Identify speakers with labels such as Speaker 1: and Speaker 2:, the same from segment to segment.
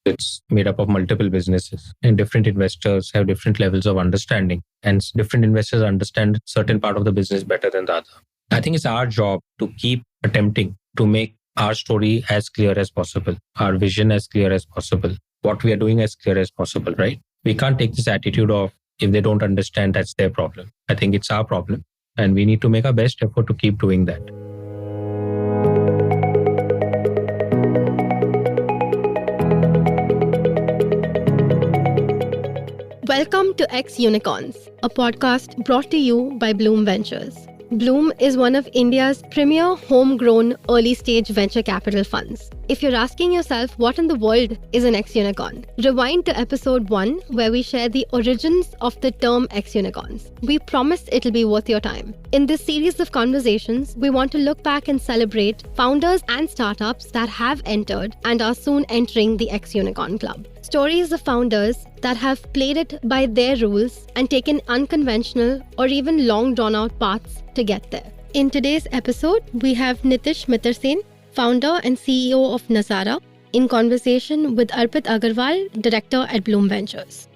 Speaker 1: It's made up of multiple businesses, and different investors have different levels of understanding, and different investors understand certain part of the business better than the other. I think it's our job to keep attempting to make our story as clear as possible, our vision as clear as possible, what we are doing as clear as possible, right? We can't take this attitude of if they don't understand, that's their problem. I think it's our problem, and we need to make our best effort to keep doing that.
Speaker 2: Welcome to X Unicorns, a podcast brought to you by Blume Ventures. Blume is one of India's premier homegrown early-stage venture capital funds. If you're asking yourself what in the world is an X-Unicorn, rewind to episode 1 where we share the origins of the term X-Unicorns. We promise it'll be worth your time. In this series of conversations, we want to look back and celebrate founders and startups that have entered and are soon entering the X-Unicorn Club. Stories of founders that have played it by their rules and taken unconventional or even long drawn-out paths to get there. In today's episode, we have Nitish Mittersain, founder and CEO of Nazara, in conversation with Arpit Agarwal, director at Blume Ventures.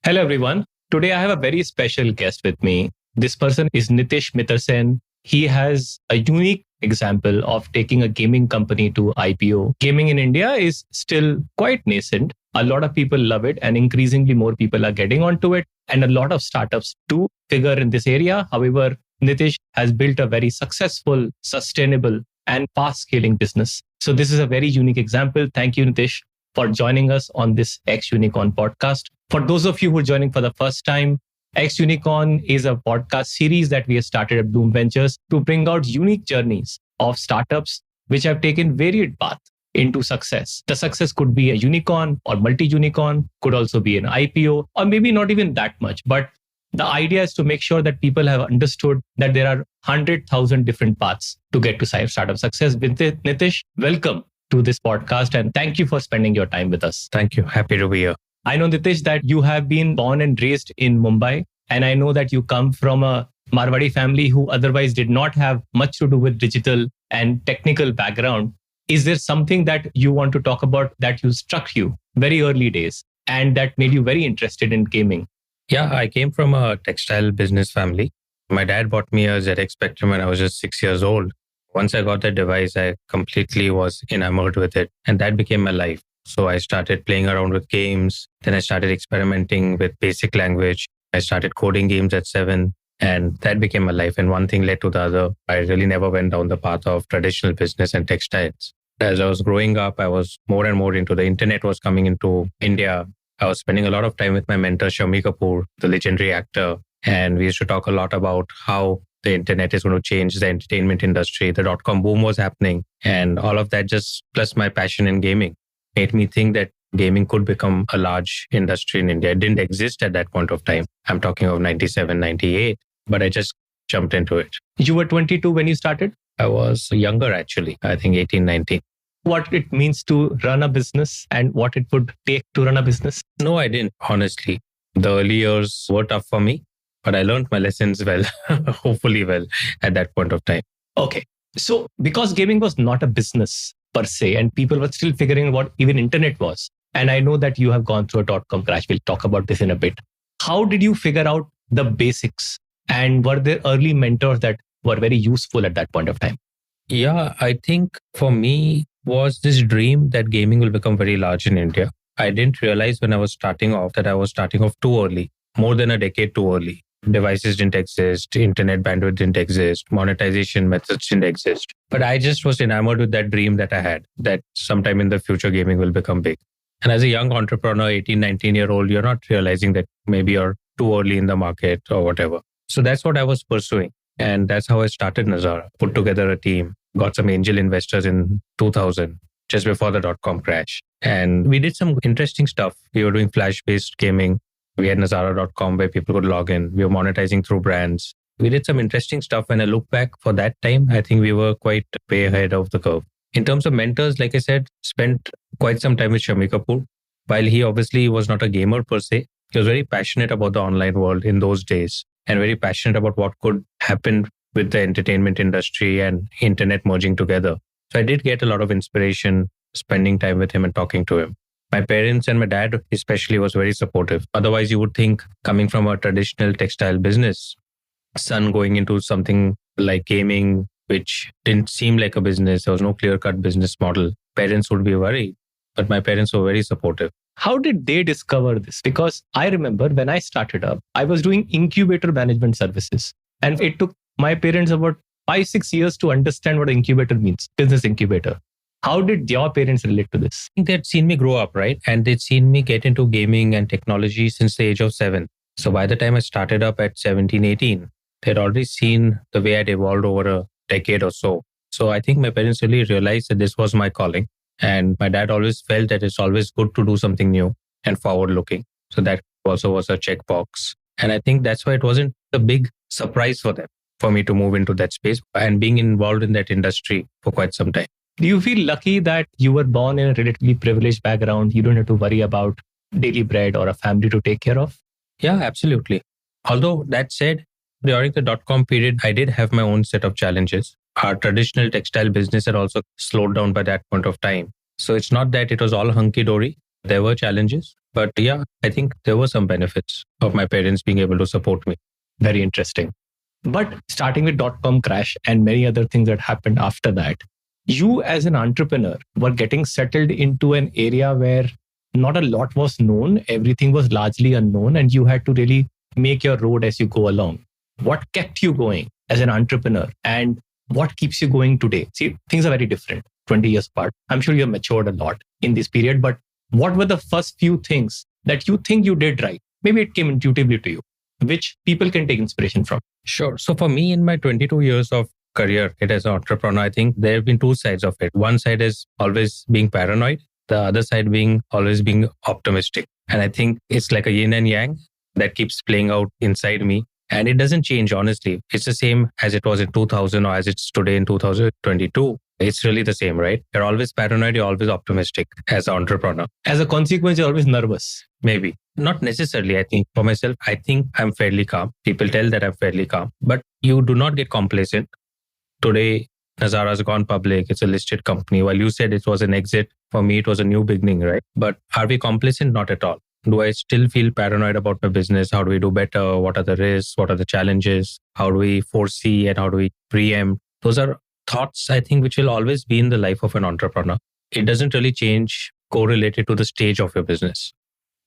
Speaker 3: Hello, everyone. Today, I have a very special guest with me. This person is Nitish Mittersain. He has a unique example of taking a gaming company to IPO. Gaming in India is still quite nascent. A lot of people love it, and increasingly more people are getting onto it. And a lot of startups do figure in this area. However, Nitish has built a very successful, sustainable, and fast-scaling business. So this is a very unique example. Thank you, Nitish, for joining us on this X Unicorn podcast. For those of you who are joining for the first time, X Unicorn is a podcast series that we have started at Blume Ventures to bring out unique journeys of startups which have taken varied paths into success. The success could be a unicorn or multi-unicorn, could also be an IPO, or maybe not even that much. But the idea is to make sure that people have understood that there are 100,000 different paths to get to startup success. Nitish, welcome to this podcast, and thank you for spending your time with us.
Speaker 1: Thank you. Happy to be here.
Speaker 3: I know, Nitish, that you have been born and raised in Mumbai, and I know that you come from a Marwadi family who otherwise did not have much to do with digital and technical background. Is there something that you want to talk about that struck you very early days and that made you very interested in gaming?
Speaker 1: Yeah, I came from a textile business family. My dad bought me a ZX Spectrum when I was just 6 years old. Once I got that device, I completely was enamored with it, and that became my life. So I started playing around with games. Then I started experimenting with basic language. I started coding games at 7, and that became my life. And one thing led to the other. I really never went down the path of traditional business and textiles. As I was growing up, I was more and more into the internet was coming into India. I was spending a lot of time with my mentor, Shammi Kapoor, the legendary actor. And we used to talk a lot about how the internet is going to change the entertainment industry. The dot-com boom was happening. And all of that, just plus my passion in gaming, made me think that gaming could become a large industry in India. It didn't exist at that point of time. I'm talking of 97, 98, but I just jumped into it.
Speaker 3: You were 22 when you started?
Speaker 1: I was younger, actually. I think 18, 19.
Speaker 3: What it means to run a business and what it would take to run a business?
Speaker 1: No, I didn't, honestly. The early years were tough for me, but I learned my lessons well, hopefully well, at that point of time.
Speaker 3: Okay. So because gaming was not a business per se, and people were still figuring out what even internet was, and I know that you have gone through a dot-com crash. We'll talk about this in a bit. How did you figure out the basics? And were there early mentors that were very useful at that point of time?
Speaker 1: Yeah, I think for me was this dream that gaming will become very large in India. I didn't realize when I was starting off that I was starting off too early, more than a decade too early. Devices didn't exist, internet bandwidth didn't exist, monetization methods didn't exist. But I just was enamored with that dream that I had, that sometime in the future gaming will become big. And as a young entrepreneur, 18, 19-year-old, you're not realizing that maybe you're too early in the market or whatever. So that's what I was pursuing. And that's how I started Nazara, put together a team, got some angel investors in 2000, just before the dot-com crash. And we did some interesting stuff. We were doing flash-based gaming. We had Nazara.com where people could log in. We were monetizing through brands. We did some interesting stuff. When I look back for that time, I think we were quite way ahead of the curve. In terms of mentors, like I said, spent quite some time with Shammi Kapoor. While he obviously was not a gamer per se, he was very passionate about the online world in those days and very passionate about what could happen with the entertainment industry and internet merging together. So I did get a lot of inspiration, spending time with him and talking to him. My parents and my dad especially was very supportive. Otherwise, you would think coming from a traditional textile business, son going into something like gaming, which didn't seem like a business, there was no clear-cut business model, parents would be worried. But my parents were very supportive.
Speaker 3: How did they discover this? Because I remember when I started up, I was doing incubator management services. And it took my parents about 5-6 years to understand what an incubator means, business incubator. How did your parents relate to this?
Speaker 1: I think they'd seen me grow up, right? And they'd seen me get into gaming and technology since the age of 7. So by the time I started up at 17, 18, they'd already seen the way I'd evolved over a decade or so. So I think my parents really realized that this was my calling. And my dad always felt that it's always good to do something new and forward looking. So that also was a checkbox. And I think that's why it wasn't a big surprise for them, for me to move into that space and being involved in that industry for quite some time.
Speaker 3: Do you feel lucky that you were born in a relatively privileged background? You don't have to worry about daily bread or a family to take care of?
Speaker 1: Yeah, absolutely. Although that said, during the dot-com period, I did have my own set of challenges. Our traditional textile business had also slowed down by that point of time. So it's not that it was all hunky-dory. There were challenges. But yeah, I think there were some benefits of my parents being able to support me.
Speaker 3: Very interesting. But starting with dot-com crash and many other things that happened after that, you as an entrepreneur were getting settled into an area where not a lot was known. Everything was largely unknown and you had to really make your road as you go along. What kept you going as an entrepreneur and what keeps you going today? See, things are very different, 20 years apart. I'm sure you have matured a lot in this period, but what were the first few things that you think you did right? Maybe it came intuitively to you, which people can take inspiration from.
Speaker 1: Sure. So for me, in my 22 years of career as an entrepreneur, I think there have been two sides of it. One side is always being paranoid. The other side being always being optimistic. And I think it's like a yin and yang that keeps playing out inside me. And it doesn't change, honestly. It's the same as it was in 2000 or as it's today in 2022. It's really the same, right? You're always paranoid. You're always optimistic as an entrepreneur.
Speaker 3: As a consequence, you're always nervous.
Speaker 1: Maybe. Not necessarily. I think for myself, I think I'm fairly calm. People tell that I'm fairly calm. But you do not get complacent. Today, Nazara has gone public. It's a listed company. While you said it was an exit, for me, it was a new beginning, right? But are we complacent? Not at all. Do I still feel paranoid about my business? How do we do better? What are the risks? What are the challenges? How do we foresee and how do we preempt? Those are thoughts, I think, which will always be in the life of an entrepreneur. It doesn't really change correlated to the stage of your business.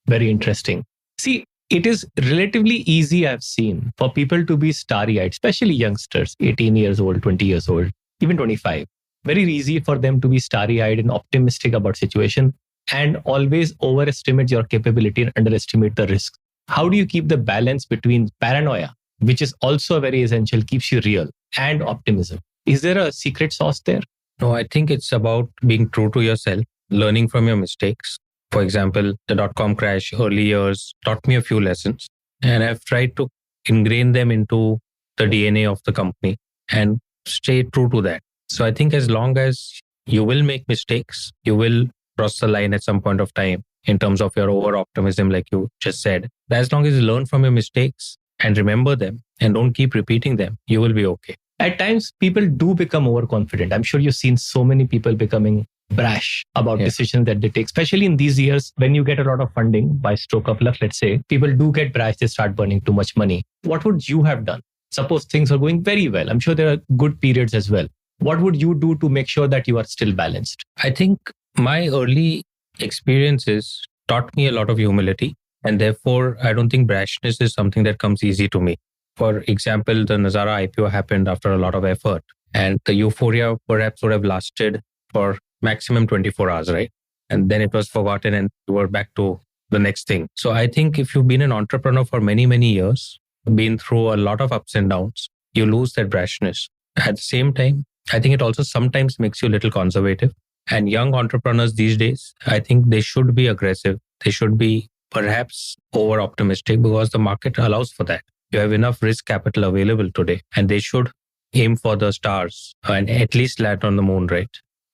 Speaker 3: Very interesting. See, it is relatively easy, I've seen, for people to be starry-eyed, especially youngsters, 18 years old, 20 years old, even 25. Very easy for them to be starry-eyed and optimistic about situation and always overestimate your capability and underestimate the risks. How do you keep the balance between paranoia, which is also very essential, keeps you real, and optimism? Is there a secret sauce there?
Speaker 1: No, I think it's about being true to yourself, learning from your mistakes. For example, the dot-com crash early years taught me a few lessons, and I've tried to ingrain them into the DNA of the company and stay true to that. So I think as long as you will make mistakes, you will cross the line at some point of time in terms of your over-optimism, like you just said. As long as you learn from your mistakes and remember them and don't keep repeating them, you will be okay.
Speaker 3: At times, people do become overconfident. I'm sure you've seen so many people becoming brash about decisions that they take, especially in these years when you get a lot of funding by stroke of luck, let's say. People do get brash, they start burning too much money. What would you have done? Suppose things are going very well. I'm sure there are good periods as well. What would you do to make sure that you are still balanced?
Speaker 1: I think my early experiences taught me a lot of humility. And therefore, I don't think brashness is something that comes easy to me. For example, the Nazara IPO happened after a lot of effort. And the euphoria perhaps would have lasted for maximum 24 hours, right? And then it was forgotten and you were back to the next thing. So I think if you've been an entrepreneur for many, many years, been through a lot of ups and downs, you lose that brashness. At the same time, I think it also sometimes makes you a little conservative. And young entrepreneurs these days, I think they should be aggressive. They should be perhaps over optimistic because the market allows for that. You have enough risk capital available today and they should aim for the stars and at least land on the moon, right?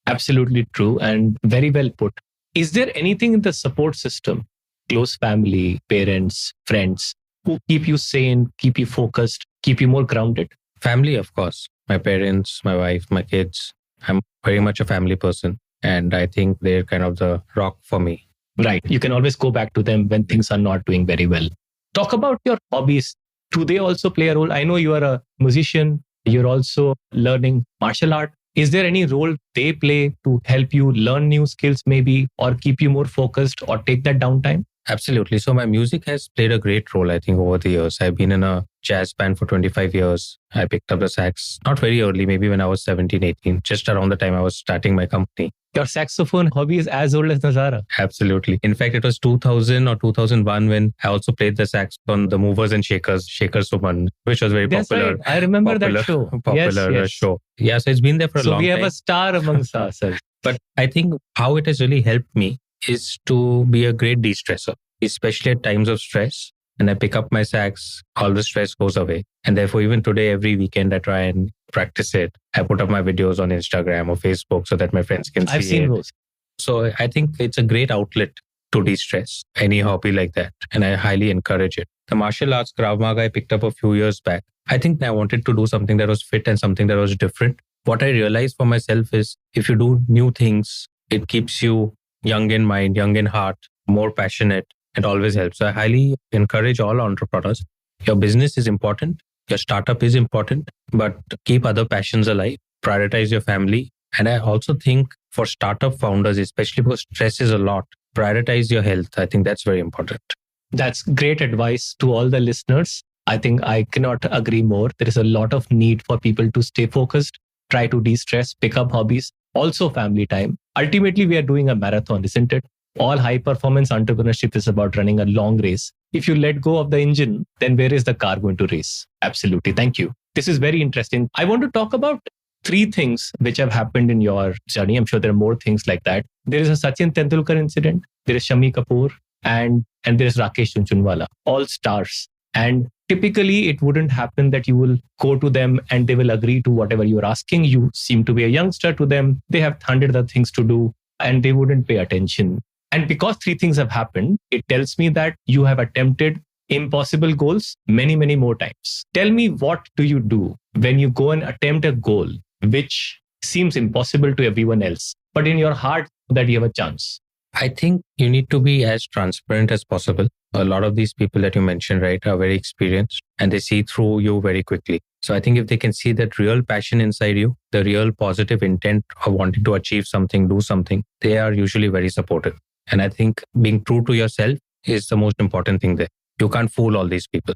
Speaker 3: Absolutely true and very well put. Is there anything in the support system, close family, parents, friends, who keep you sane, keep you focused, keep you more grounded?
Speaker 1: Family, of course. My parents, my wife, my kids. I'm very much a family person. And I think they're kind of the rock for me.
Speaker 3: Right. You can always go back to them when things are not doing very well. Talk about your hobbies. Do they also play a role? I know you are a musician. You're also learning martial art. Is there any role they play to help you learn new skills maybe, or keep you more focused, or take that downtime?
Speaker 1: Absolutely. So my music has played a great role, I think, over the years. I've been in a jazz band for 25 years. I picked up the sax not very early, maybe when I was 17, 18, just around the time I was starting my company.
Speaker 3: Your saxophone hobby is as old as Nazara.
Speaker 1: Absolutely. In fact, it was 2000 or 2001 when I also played the sax on the Movers and Shakers, Shakers Suman, which was very
Speaker 3: That's
Speaker 1: popular.
Speaker 3: right. I remember that show.
Speaker 1: Popular show. Yeah, so it's been there for a long time.
Speaker 3: So we have a star amongst ourselves.
Speaker 1: But I think how it has really helped me is to be a great de-stressor, especially at times of stress. And I pick up my sax, all the stress goes away. And therefore, even today, every weekend, I try and practice it. I put up my videos on Instagram or Facebook so that my friends can see it.
Speaker 3: I've seen those.
Speaker 1: So I think it's a great outlet to de-stress, any hobby like that. And I highly encourage it. The martial arts Krav Maga I picked up a few years back. I think I wanted to do something that was fit and something that was different. What I realized for myself is if you do new things, it keeps you young in mind, young in heart, more passionate. It always helps. So I highly encourage all entrepreneurs. Your business is important. Your startup is important, but keep other passions alive. Prioritize your family. And I also think for startup founders, especially because stress is a lot, prioritize your health. I think that's very important.
Speaker 3: That's great advice to all the listeners. I think I cannot agree more. There is a lot of need for people to stay focused, try to de-stress, pick up hobbies, also family time. Ultimately, we are doing a marathon, isn't it? All high performance entrepreneurship is about running a long race. If you let go of the engine, then where is the car going to race? Absolutely. Thank you. This is very interesting. I want to talk about 3 things which have happened in your journey. I'm sure there are more things like that. There is a Sachin Tendulkar incident. There is Shami Kapoor and there is Rakesh Chunchunwala, all stars. And typically it wouldn't happen that you will go to them and they will agree to whatever you're asking. You seem to be a youngster to them. They have 100 other things to do and they wouldn't pay attention. And because 3 things have happened, it tells me that you have attempted impossible goals many, many more times. Tell me, what do you do when you go and attempt a goal which seems impossible to everyone else, but in your heart that you have a chance?
Speaker 1: I think you need to be as transparent as possible. A lot of these people that you mentioned, right, are very experienced and they see through you very quickly. So I think if they can see that real passion inside you, the real positive intent of wanting to achieve something, do something, they are usually very supportive. And I think being true to yourself is the most important thing there. You can't fool all these people.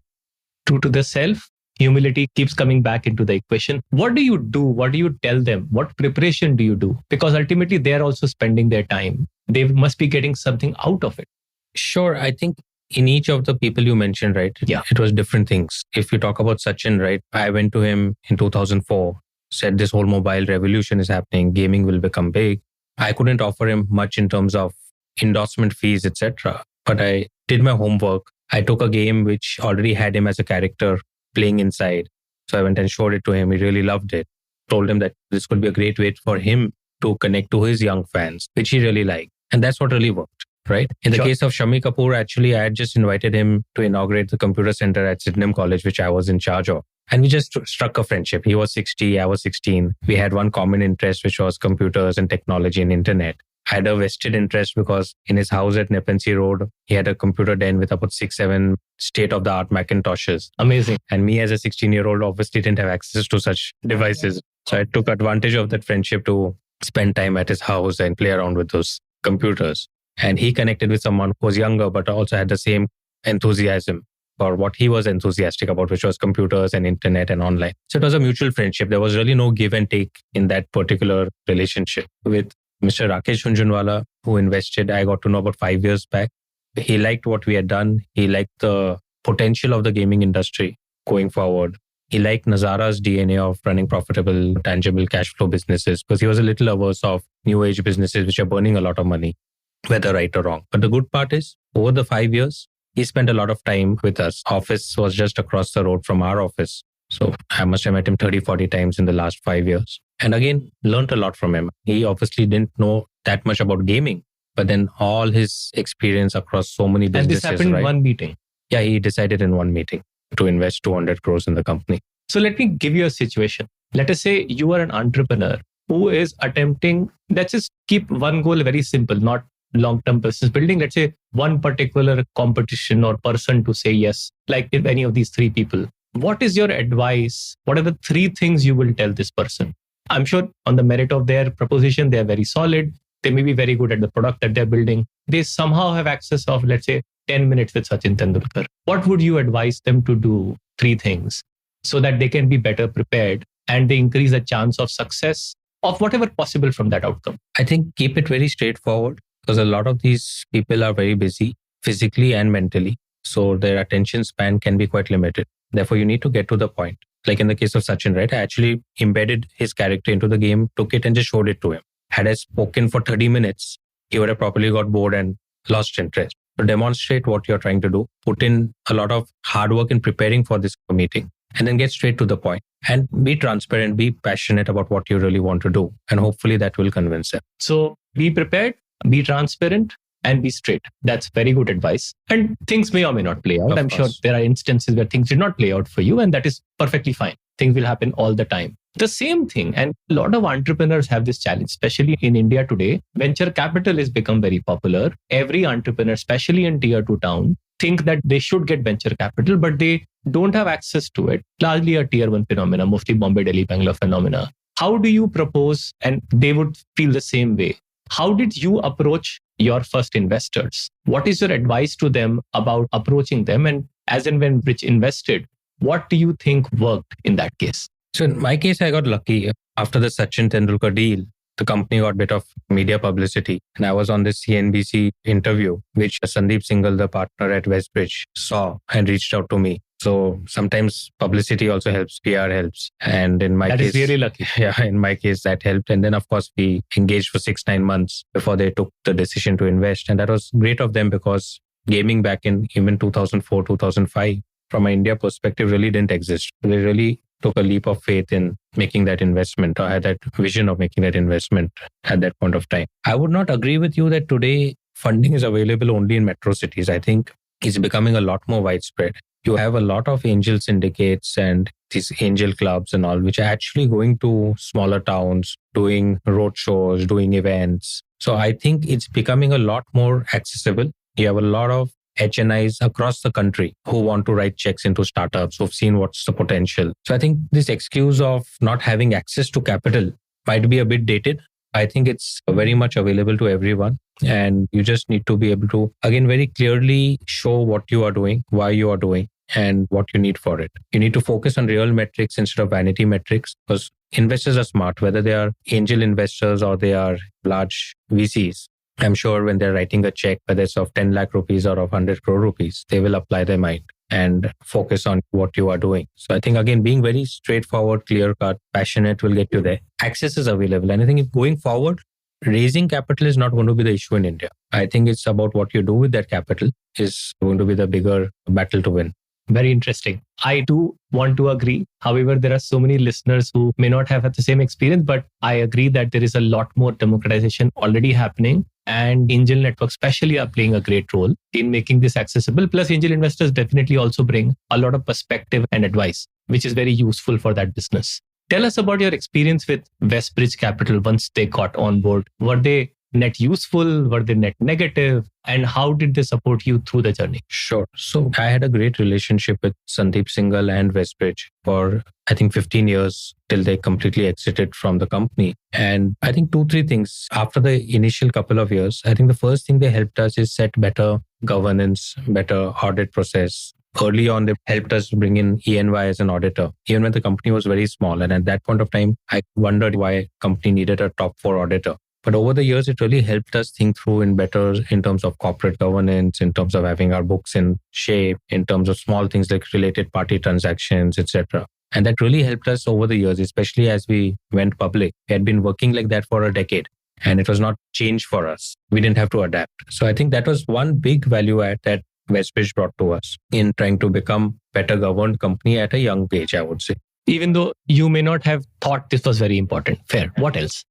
Speaker 3: True to the self, humility keeps coming back into the equation. What do you do? What do you tell them? What preparation do you do? Because ultimately they're also spending their time. They must be getting something out of it.
Speaker 1: Sure. I think in each of the people you mentioned, right?
Speaker 3: Yeah.
Speaker 1: It was different things. If you talk about Sachin, right? I went to him in 2004, said this whole mobile revolution is happening. Gaming will become big. I couldn't offer him much in terms of endorsement fees, etc. But I did my homework. I took a game which already had him as a character playing inside. So I went and showed it to him. He really loved it. Told him that this could be a great way for him to connect to his young fans, which he really liked. And that's what really worked, right? In the case of Shami Kapoor, actually, I had just invited him to inaugurate the computer center at Sydenham College, which I was in charge of. And we just struck a friendship. He was 60, I was 16. We had one common interest, which was computers and technology and internet. I had a vested interest because in his house at Nepean Road, he had a computer den with about 6-7 state-of-the-art Macintoshes.
Speaker 3: Amazing.
Speaker 1: And me as a 16-year-old obviously didn't have access to such devices. So I took advantage of that friendship to spend time at his house and play around with those computers. And he connected with someone who was younger, but also had the same enthusiasm for what he was enthusiastic about, which was computers and internet and online. So it was a mutual friendship. There was really no give and take in that particular relationship. With Mr. Rakesh Chunchunwala, who invested, I got to know about 5 years back. He liked what we had done. He liked the potential of the gaming industry going forward. He liked Nazara's DNA of running profitable, tangible cash flow businesses because he was a little averse of new age businesses which are burning a lot of money, whether right or wrong. But the good part is, over the 5 years, he spent a lot of time with us. Office was just across the road from our office. So I must have met him 30, 40 times in the last 5 years. And again, learned a lot from him. He obviously didn't know that much about gaming, but then all his experience across so many businesses.
Speaker 3: And this happened in one meeting.
Speaker 1: Yeah, he decided in one meeting to invest 200 crores in the company.
Speaker 3: So let me give you a situation. Let us say you are an entrepreneur. who is attempting, let's just keep one goal very simple, not long-term business building. Let's say one particular competition or person to say yes, like if any of these three people, what is your advice? What are the three things you will tell this person? I'm sure on the merit of their proposition, they are very solid. They may be very good at the product that they're building. They somehow have access of, let's say, 10 minutes with Sachin Tendulkar. What would you advise them to do? Three things so that they can be better prepared and they increase the chance of success of whatever possible from that outcome.
Speaker 1: I think keep it very straightforward because a lot of these people are very busy physically and mentally. So their attention span can be quite limited. Therefore, you need to get to the point. Like in the case of Sachin, right? I actually embedded his character into the game, took it and just showed it to him. Had I spoken for 30 minutes, he would have probably got bored and lost interest. So demonstrate what you're trying to do. Put in a lot of hard work in preparing for this meeting and then get straight to the point. And be transparent, be passionate about what you really want to do. And hopefully that will convince them.
Speaker 3: So be prepared, be transparent, and be straight. That's very good advice. And things may or may not play out. I'm sure there are instances where things did not play out for you, and that is perfectly fine. Things will happen all the time. The same thing, and a lot of entrepreneurs have this challenge, especially in India today. Venture capital has become very popular. Every entrepreneur, especially in tier 2 town, think that they should get venture capital, but they don't have access to it. Largely a tier 1 phenomena, mostly Bombay, Delhi, Bangalore phenomena. How do you propose, and they would feel the same way, how did you approach your first investors? What is your advice to them about approaching them? And as and when Rich invested, what do you think worked in that case?
Speaker 1: So in my case, I got lucky. After the Sachin Tendulkar deal, the company got a bit of media publicity. And I was on this CNBC interview, which Sandeep Singhal, the partner at Westbridge, saw and reached out to me. So sometimes publicity also helps, PR helps. And in my
Speaker 3: case... That is really lucky.
Speaker 1: Yeah, in my case, that helped. And then, of course, we engaged for 6-9 months before they took the decision to invest. And that was great of them because gaming back in even 2004, 2005, from an India perspective, really didn't exist. They really took a leap of faith in making that investment or had that vision of making that investment at that point of time. I would not agree with you that today funding is available only in metro cities. I think it's becoming a lot more widespread. You have a lot of angel syndicates and these angel clubs and all, which are actually going to smaller towns, doing road shows, doing events. So I think it's becoming a lot more accessible. You have a lot of HNIs across the country who want to write checks into startups, who've seen what's the potential. So I think this excuse of not having access to capital might be a bit dated. I think it's very much available to everyone. And you just need to be able to, again, very clearly show what you are doing, why you are doing, and what you need for it. You need to focus on real metrics instead of vanity metrics because investors are smart, whether they are angel investors or they are large VCs. I'm sure when they're writing a check, whether it's of 10 lakh rupees or of 100 crore rupees, they will apply their mind and focus on what you are doing. So I think, again, being very straightforward, clear cut, passionate will get you there. Access is available. And I think if going forward, raising capital is not going to be the issue in India. I think it's about what you do with that capital is going to be the bigger battle to win.
Speaker 3: Very interesting. I do want to agree. However, there are so many listeners who may not have had the same experience, but I agree that there is a lot more democratization already happening. And angel networks especially are playing a great role in making this accessible. Plus, angel investors definitely also bring a lot of perspective and advice, which is very useful for that business. Tell us about your experience with Westbridge Capital once they got on board. Were they net useful? Were they net negative? And how did they support you through the journey?
Speaker 1: Sure. So I had a great relationship with Sandeep Singhal and Westbridge for, I think, 15 years till they completely exited from the company. And I think 2-3 things after the initial couple of years, I think the first thing they helped us is set better governance, better audit process. Early on, they helped us bring in ENY as an auditor, even when the company was very small. And at that point of time, I wondered why company needed a top 4 auditor. But over the years, it really helped us think through in better in terms of corporate governance, in terms of having our books in shape, in terms of small things like related party transactions, etc. And that really helped us over the years, especially as we went public. We had been working like that for a decade and it was not change for us. We didn't have to adapt. So I think that was one big value add that Westbridge brought to us in trying to become better governed company at a young age, I would say.
Speaker 3: Even though you may not have thought this was very important. Fair. What else?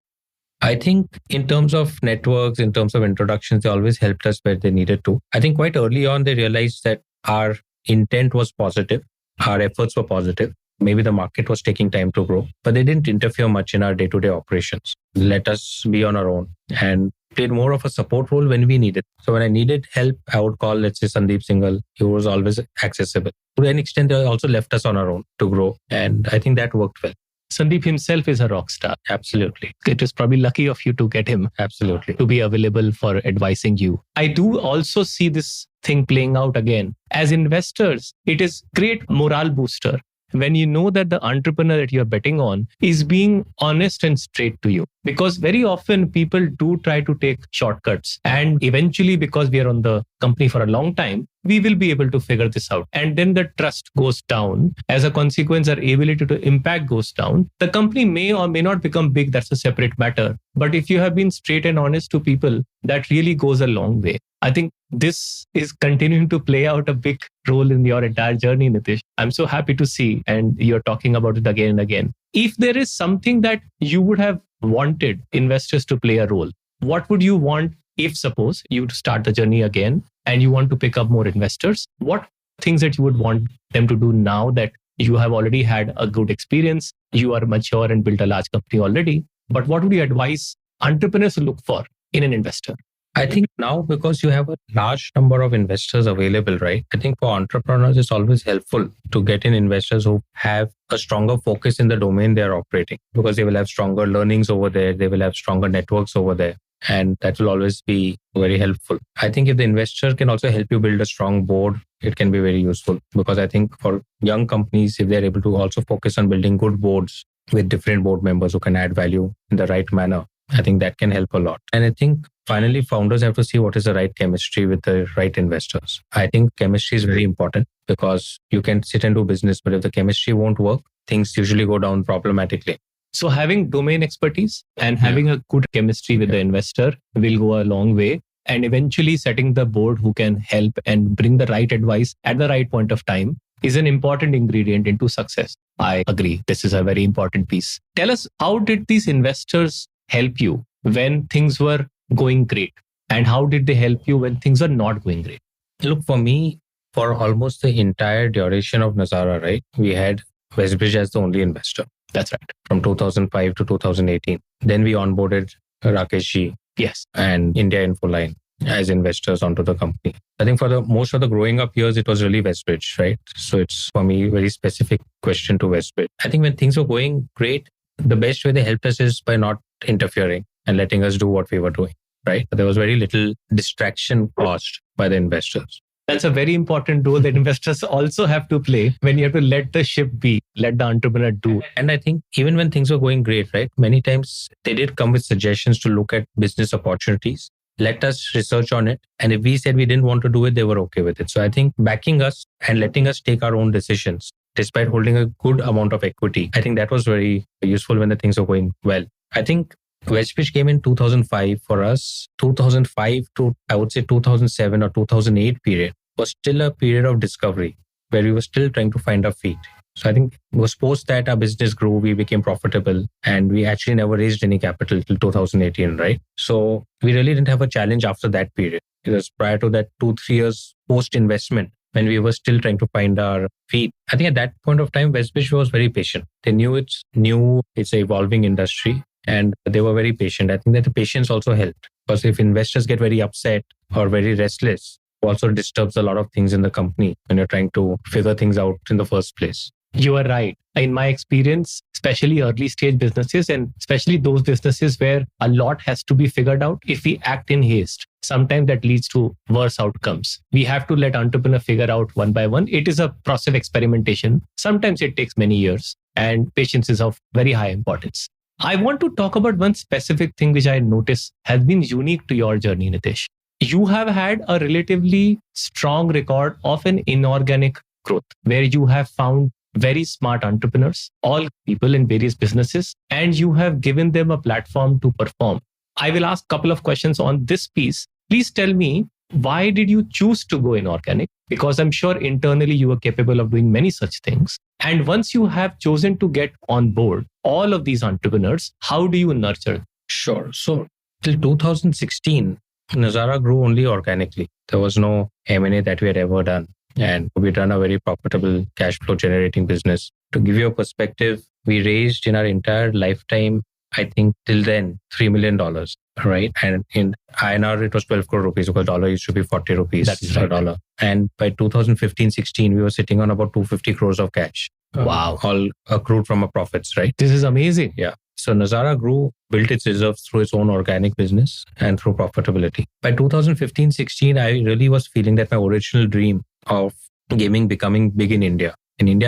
Speaker 1: I think in terms of networks, in terms of introductions, they always helped us where they needed to. I think quite early on, they realized that our intent was positive. Our efforts were positive. Maybe the market was taking time to grow, but they didn't interfere much in our day-to-day operations. Let us be on our own and played more of a support role when we needed. So when I needed help, I would call, let's say, Sandeep Singhal. He was always accessible. To an extent, they also left us on our own to grow. And I think that worked well.
Speaker 3: Sandeep himself is a rock star.
Speaker 1: Absolutely.
Speaker 3: It was probably lucky of you to get him.
Speaker 1: Absolutely.
Speaker 3: To be available for advising you. I do also see this thing playing out again. As investors, it is great morale booster when you know that the entrepreneur that you're betting on is being honest and straight to you. Because very often people do try to take shortcuts. And eventually, because we are on the company for a long time, we will be able to figure this out. And then the trust goes down. As a consequence, our ability to impact goes down. The company may or may not become big. That's a separate matter. But if you have been straight and honest to people, that really goes a long way. I think this is continuing to play out a big role in your entire journey, Nitish. I'm so happy to see, and you're talking about it again and again. If there is something that you would have wanted investors to play a role, what would you want if, suppose, you start the journey again and you want to pick up more investors? What things that you would want them to do now that you have already had a good experience, you are mature and built a large company already, but what would you advise entrepreneurs to look for in an investor?
Speaker 1: I think now, because you have a large number of investors available, right? I think for entrepreneurs, it's always helpful to get in investors who have a stronger focus in the domain they're operating, because they will have stronger learnings over there. They will have stronger networks over there. And that will always be very helpful. I think if the investor can also help you build a strong board, it can be very useful. Because I think for young companies, if they're able to also focus on building good boards with different board members who can add value in the right manner, I think that can help a lot. And I think finally, founders have to see what is the right chemistry with the right investors. I think chemistry is very important, because you can sit and do business, but if the chemistry won't work, things usually go down problematically.
Speaker 3: So having domain expertise and having a good chemistry with the investor will go a long way. And eventually setting the board who can help and bring the right advice at the right point of time is an important ingredient into success. I agree. This is a very important piece. Tell us, how did these investors help you when things were going great? And how did they help you when things were not going great?
Speaker 1: Look, for me, for almost the entire duration of Nazara, right, we had Westbridge as the only investor.
Speaker 3: That's right.
Speaker 1: From 2005 to 2018. Then we onboarded Rakesh ji,
Speaker 3: yes,
Speaker 1: and India Infoline as investors onto the company. I think for the most of the growing up years, it was really Westbridge, right? So it's, for me, very specific question to Westbridge. I think when things were going great, the best way they helped us is by not interfering and letting us do what we were doing, right? There was very little distraction caused by the investors.
Speaker 3: That's a very important role that investors also have to play, when you have to let the ship be, let the entrepreneur do.
Speaker 1: And I think even when things were going great, right, many times they did come with suggestions to look at business opportunities, let us research on it. And if we said we didn't want to do it, they were okay with it. So I think backing us and letting us take our own decisions, despite holding a good amount of equity, I think that was very useful when the things were going well. I think Westbridge came in 2005 for us. 2005 to, I would say, 2007 or 2008 period was still a period of discovery where we were still trying to find our feet. So I think it was post that our business grew, we became profitable, and we actually never raised any capital till 2018, right? So we really didn't have a challenge after that period. It was prior to that 2-3 years post-investment when we were still trying to find our feet. I think at that point of time, Westbridge was very patient. They knew it's new, it's an evolving industry, and they were very patient. I think that the patience also helped, because if investors get very upset or very restless, it also disturbs a lot of things in the company when you're trying to figure things out in the first place.
Speaker 3: You are right. In my experience, especially early stage businesses, and especially those businesses where a lot has to be figured out, if we act in haste, sometimes that leads to worse outcomes. We have to let entrepreneur figure out one by one. It is a process of experimentation. Sometimes it takes many years, and patience is of very high importance. I want to talk about one specific thing which I notice has been unique to your journey, Nitish. You have had a relatively strong record of an inorganic growth, where you have found very smart entrepreneurs, all people in various businesses, and you have given them a platform to perform. I will ask a couple of questions on this piece. Please tell me, why did you choose to go inorganic? Because I'm sure internally you are capable of doing many such things. And once you have chosen to get on board all of these entrepreneurs, how do you nurture them?
Speaker 1: Sure. So till 2016, Nazara grew only organically. There was no M&A that we had ever done. And we'd run a very profitable cash flow generating business. To give you a perspective, we raised in our entire lifetime, I think till then, $3 million, right? And in INR, it was 12 crore rupees because dollar used to be 40 rupees
Speaker 3: That is
Speaker 1: per
Speaker 3: right.
Speaker 1: dollar. And by 2015-16, we were sitting on about 250 crores of cash.
Speaker 3: Wow.
Speaker 1: All accrued from our profits, right?
Speaker 3: This is amazing.
Speaker 1: Yeah. So Nazara grew, built its reserves through its own organic business and through profitability. By 2015-16, I really was feeling that my original dream of gaming becoming big in India,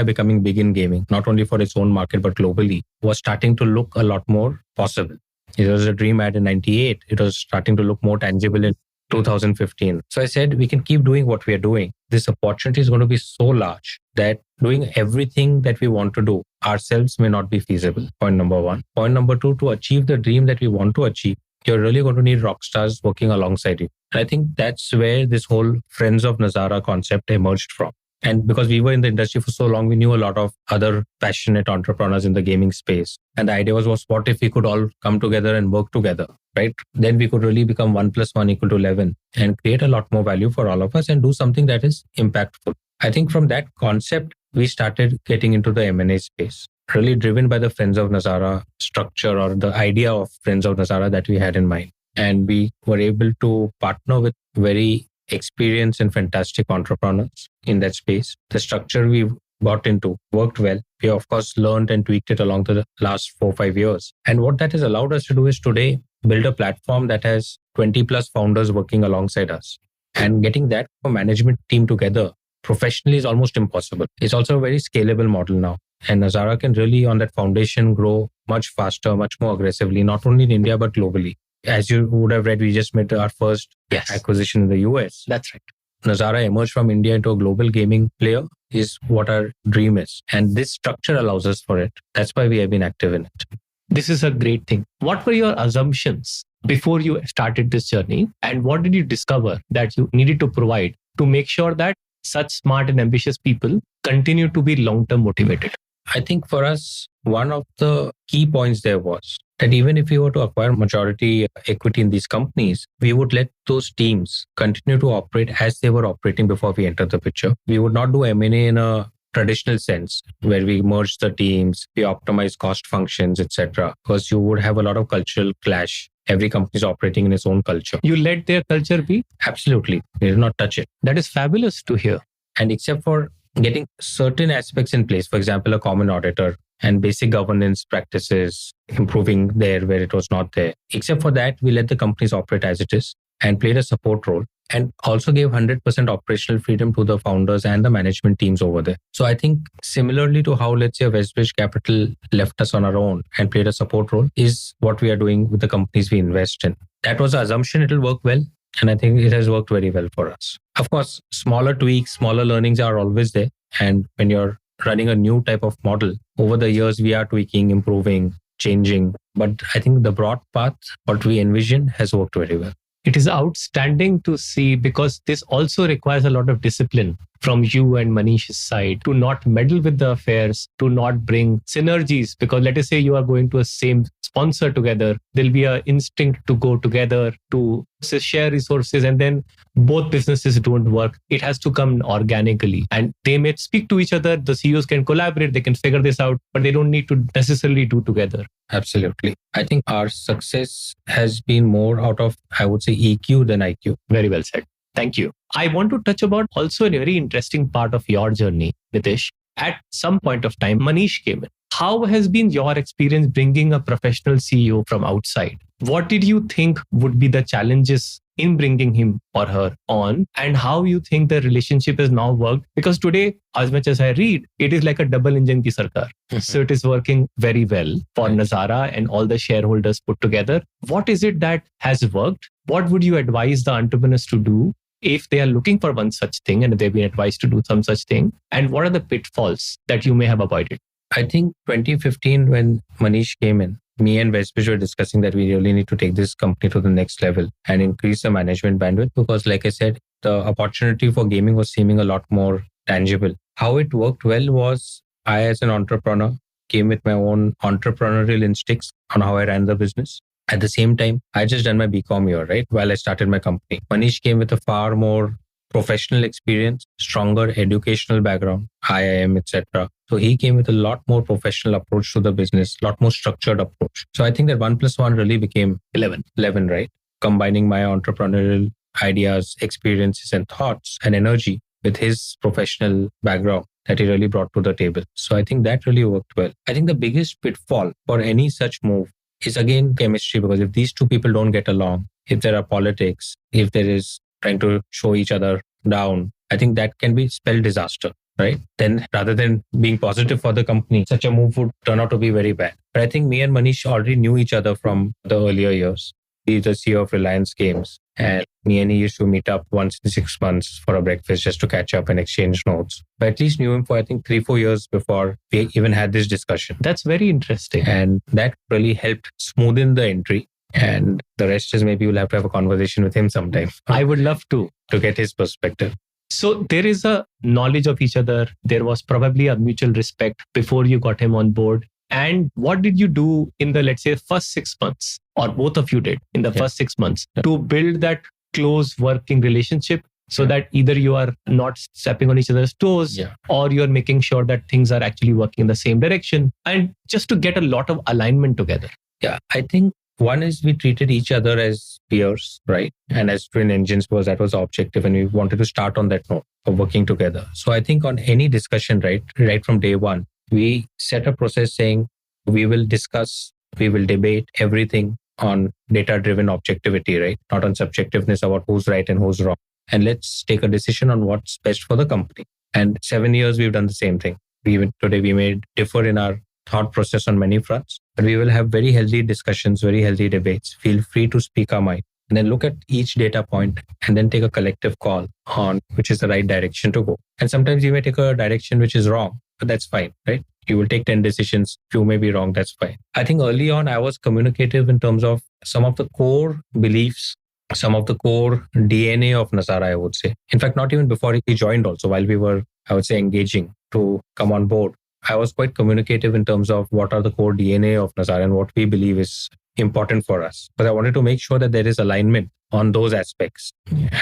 Speaker 1: becoming big in gaming, not only for its own market, but globally, was starting to look a lot more possible. It was a dream I had in 98. It was starting to look more tangible in 2015. So I said, we can keep doing what we are doing. This opportunity is going to be so large that doing everything that we want to do ourselves may not be feasible. Point number one. Point number two, to achieve the dream that we want to achieve, you're really going to need rock stars working alongside you. And I think that's where this whole Friends of Nazara concept emerged from. And because we were in the industry for so long, we knew a lot of other passionate entrepreneurs in the gaming space. And the idea was what if we could all come together and work together, right? Then we could really become 1 + 1 = 11 and create a lot more value for all of us and do something that is impactful. I think from that concept, we started getting into the M&A space, really driven by the Friends of Nazara structure or the idea of Friends of Nazara that we had in mind. And we were able to partner with very experienced and fantastic entrepreneurs in that space. The structure we got into worked well. We, of course, learned and tweaked it along the last 4-5 years. And what that has allowed us to do is today build a platform that has 20+ founders working alongside us. And getting that management team together professionally is almost impossible. It's also a very scalable model now. And Nazara can really, on that foundation, grow much faster, much more aggressively, not only in India, but globally. As you would have read, we just made our first acquisition in the US.
Speaker 3: That's right.
Speaker 1: Nazara emerged from India into a global gaming player is what our dream is. And this structure allows us for it. That's why we have been active in it.
Speaker 3: This is a great thing. What were your assumptions before you started this journey? And what did you discover that you needed to provide to make sure that such smart and ambitious people continue to be long-term motivated?
Speaker 1: I think for us, one of the key points there was that even if we were to acquire majority equity in these companies, we would let those teams continue to operate as they were operating before we entered the picture. We would not do M&A in a traditional sense where we merge the teams, we optimize cost functions, etc. Because you would have a lot of cultural clash. Every company is operating in its own culture.
Speaker 3: You let their culture be?
Speaker 1: Absolutely. We did not touch it.
Speaker 3: That is fabulous to hear.
Speaker 1: And except for getting certain aspects in place, for example, a common auditor and basic governance practices, improving there where it was not there. Except for that, we let the companies operate as it is and played a support role and also gave 100% operational freedom to the founders and the management teams over there. So I think similarly to how, let's say, Westbridge Capital left us on our own and played a support role is what we are doing with the companies we invest in. That was the assumption it will work well. And I think it has worked very well for us. Of course, smaller tweaks, smaller learnings are always there. And when you're running a new type of model, over the years, we are tweaking, improving, changing. But I think the broad path, what we envision, has worked very well.
Speaker 3: It is outstanding to see because this also requires a lot of discipline from you and Manish's side to not meddle with the affairs, to not bring synergies. Because let us say you are going to a same sponsor together, there'll be an instinct to go together, to share resources, and then both businesses don't work. It has to come organically and they may speak to each other. The CEOs can collaborate, they can figure this out, but they don't need to necessarily do together.
Speaker 1: Absolutely. I think our success has been more out of, I would say, EQ than IQ.
Speaker 3: Very well said. Thank you. I want to touch about also a very interesting part of your journey, Nitish. At some point of time, Manish came in. How has been your experience bringing a professional CEO from outside? What did you think would be the challenges in bringing him or her on, and how you think the relationship has now worked? Because today, as much as I read, it is like a double engine ki sarkar. So it is working very well for Nazara and all the shareholders put together. What is it that has worked? What would you advise the entrepreneurs to do if they are looking for one such thing and they've been advised to do some such thing? And what are the pitfalls that you may have avoided?
Speaker 1: I think 2015, when Manish came in, me and Westbridge were discussing that we really need to take this company to the next level and increase the management bandwidth because, like I said, the opportunity for gaming was seeming a lot more tangible. How it worked well was I, as an entrepreneur, came with my own entrepreneurial instincts on how I ran the business. At the same time, I just done my BCom year, right? While I started my company. Manish came with a far more professional experience, stronger educational background, IIM, etc. So he came with a lot more professional approach to the business, lot more structured approach. So I think that 1+1 really became 11, right? Combining my entrepreneurial ideas, experiences, and thoughts and energy with his professional background that he really brought to the table. So I think that really worked well. I think the biggest pitfall for any such move is again chemistry, because if these two people don't get along, if there are politics, if there is trying to show each other down, I think that can be spell disaster, right? Then rather than being positive for the company, such a move would turn out to be very bad. But I think me and Manish already knew each other from the earlier years. He's the CEO of Reliance Games, and me and he used to meet up once in 6 months for a breakfast just to catch up and exchange notes. But at least knew him for, I think, 3-4 years before we even had this discussion.
Speaker 3: That's very interesting.
Speaker 1: And that really helped smoothen the entry. And the rest is maybe we'll have to have a conversation with him sometime.
Speaker 3: I would love to
Speaker 1: get his perspective.
Speaker 3: So there is a knowledge of each other. There was probably a mutual respect before you got him on board. And what did you do in the, let's say, first 6 months, or both of you did in the first 6 months to build that close working relationship so that either you are not stepping on each other's toes or you're making sure that things are actually working in the same direction, and just to get a lot of alignment together?
Speaker 1: Yeah, I think one is we treated each other as peers, right? And as twin engines, because that was the objective. And we wanted to start on that note of working together. So I think on any discussion, right from day one, we set a process saying we will discuss, we will debate everything on data-driven objectivity, right? Not on subjectiveness about who's right and who's wrong. And let's take a decision on what's best for the company. And 7 years, we've done the same thing. Today, we may differ in our thought process on many fronts, but we will have very healthy discussions, very healthy debates. Feel free to speak our mind. And then look at each data point and then take a collective call on which is the right direction to go. And sometimes you may take a direction which is wrong, but that's fine, right? You will take 10 decisions. Few may be wrong. That's fine. I think early on, I was communicative in terms of some of the core beliefs, some of the core DNA of Nazara, I would say. In fact, not even before he joined also, while we were, I would say, engaging to come on board, I was quite communicative in terms of what are the core DNA of Nazara and what we believe is important for us. But I wanted to make sure that there is alignment on those aspects.